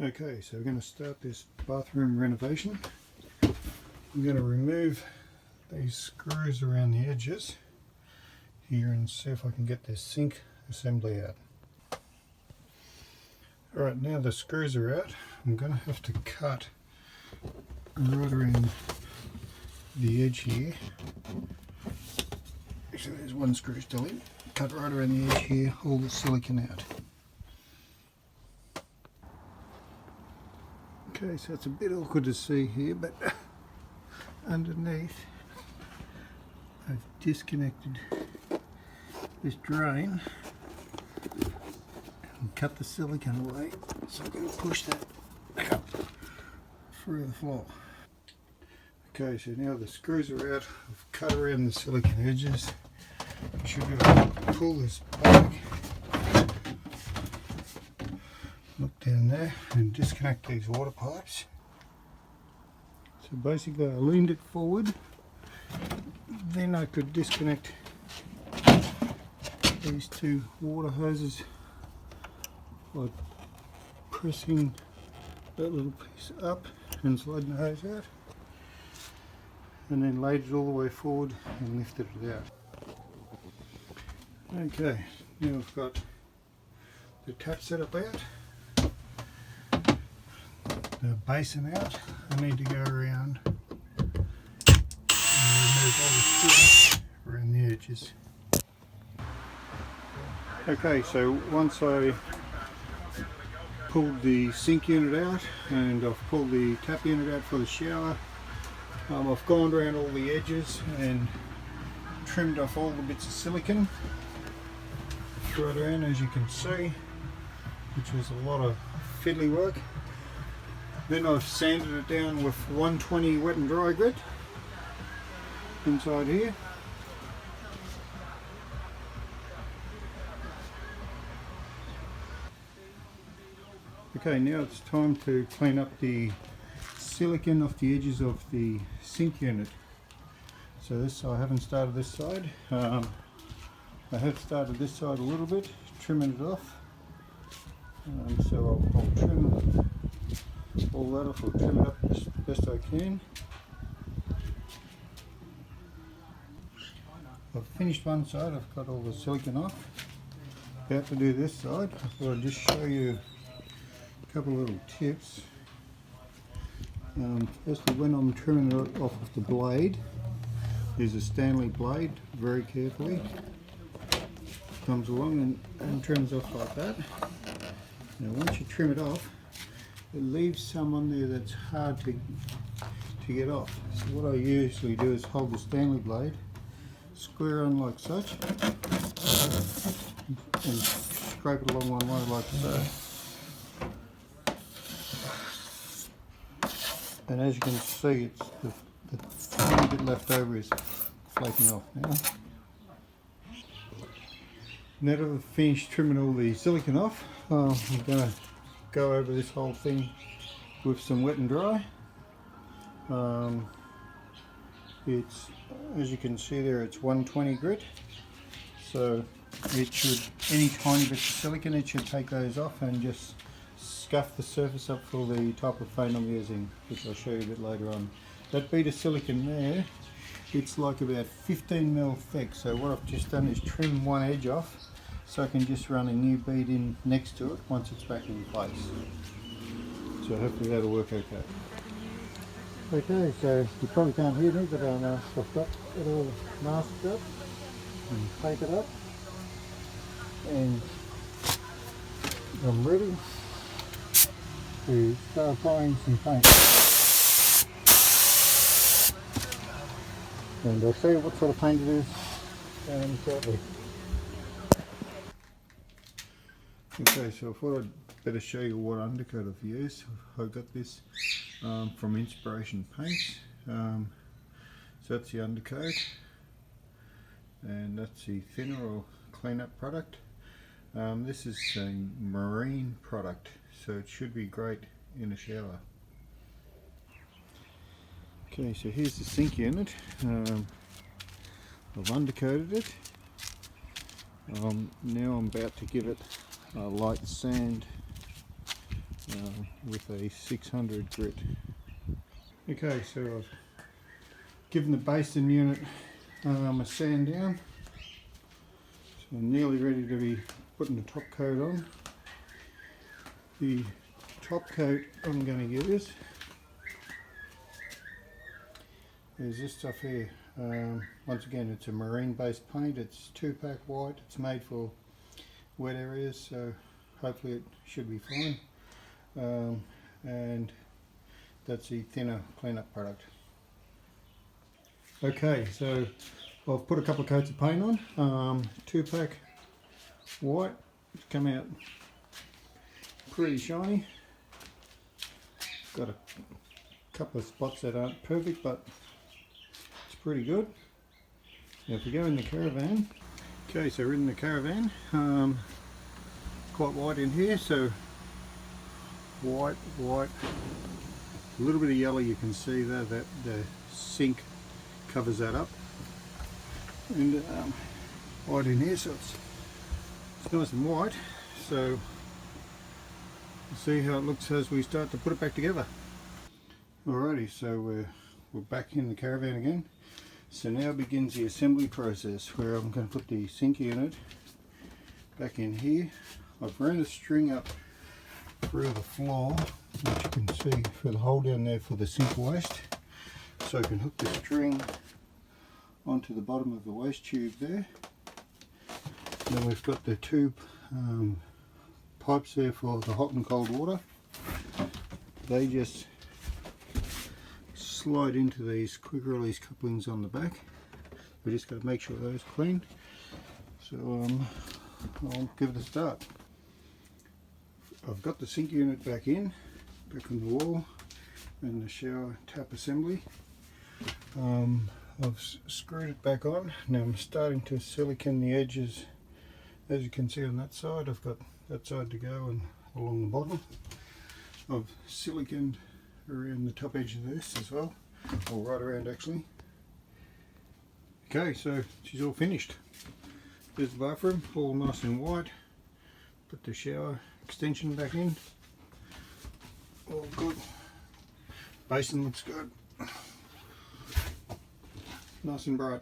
Okay, so we're going to start this bathroom renovation. I'm going to remove these screws around the edges here and see if I can get this sink assembly out. Alright, now the screws are out, I'm going to have to cut right around the edge here. Actually, there's one screw still in. Cut right around the edge here, hold the silicone out. Okay, so it's a bit awkward to see here, but underneath I've disconnected this drain and cut the silicone away, so I'm going to push that back up through the floor. Okay, so now the screws are out. I've cut around the silicone edges. I should be able to pull this back, look down there and disconnect these water pipes. So basically I leaned it forward, then I could disconnect these two water hoses by pressing that little piece up and sliding the hose out, and then laid it all the way forward and lifted it out. Okay, now I've got the tap set up out, the basin out. I need to go around and remove all the screws around the edges. Okay, so once I pulled the sink unit out and I've pulled the tap unit out for the shower, I've gone around all the edges and trimmed off all the bits of silicone right around, as you can see, which was a lot of fiddly work. Then I've sanded it down with 120 wet and dry grit inside here. Okay, now it's time to clean up the silicone off the edges of the sink unit. So this, I haven't started this side. I have started this side a little bit, trimming it off. So I'll trim all that off, I'll trim it up as best I can. I've finished one side, I've got all the silicone off. About to do this side. I thought I'd just show you a couple of little tips. Firstly, when I'm trimming it off of the blade, there's a Stanley blade, very carefully. Comes along and trims off like that. Now once you trim it off, it leaves some on there that's hard to get off. So what I usually do is hold the Stanley blade, square on like such, and scrape it along one way like so. And as you can see, it's the tiny bit left over is flaking off now. Now that I've finished trimming all the silicone off, I'm going to go over this whole thing with some wet and dry. It's, as you can see there, it's 120 grit, so it should, any tiny bits of silicone, it should take those off and just scuff the surface up for the type of paint I'm using, which I'll show you a bit later on. That bead of silicone there, it's like about 15mm thick, so what I've just done is trim one edge off so I can just run a new bead in next to it once it's back in place. So hopefully that'll work okay. Okay, so you probably can't hear me, but I've got it all masked up and painted up, and I'm ready to start applying some paint. And I'll show you what sort of paint it is shortly. Okay, so I thought I'd better show you what undercoat I've used. I got this from Inspiration Paints. So that's the undercoat, and that's the thinner or clean-up product. This is a marine product, so it should be great in the shower. Okay, so here's the sink unit. I've undercoated it. Now I'm about to give it a light sand with a 600 grit. Okay, so I've given the basin unit a sand down, so I'm nearly ready to be putting the top coat on. The top coat I'm going to use is this stuff here. Once again, it's a marine based paint. It's 2-pack white. It's made for wet areas, so hopefully it should be fine. And that's the thinner cleanup product. Okay, so I've put a couple of coats of paint on. 2-pack white. It's come out pretty shiny. Got a couple of spots that aren't perfect, but it's pretty good. Now if we go in the caravan, okay, so we're in the caravan, quite white in here, so white, a little bit of yellow you can see there, that the sink covers that up, and white in here, so it's nice and white. So we'll see how it looks as we start to put it back together. Alrighty, so we're back in the caravan again. So now begins the assembly process, where I'm going to put the sink unit back in here. I've ran a string up through the floor, which you can see for the hole down there for the sink waste. So I can hook the string onto the bottom of the waste tube there. Then we've got the two pipes there for the hot and cold water. They just slide into these quick release couplings on the back. We just got to make sure those are clean. So I'll give it a start. I've got the sink unit back on the wall, and the shower tap assembly. I've screwed it back on. Now I'm starting to silicone the edges. As you can see on that side, I've got that side to go and along the bottom. I've siliconed around the top edge of this as well, or right around actually. Okay, so she's all finished. There's the bathroom, all nice and white. Put the shower extension back in. All good. Basin looks good. Nice and bright.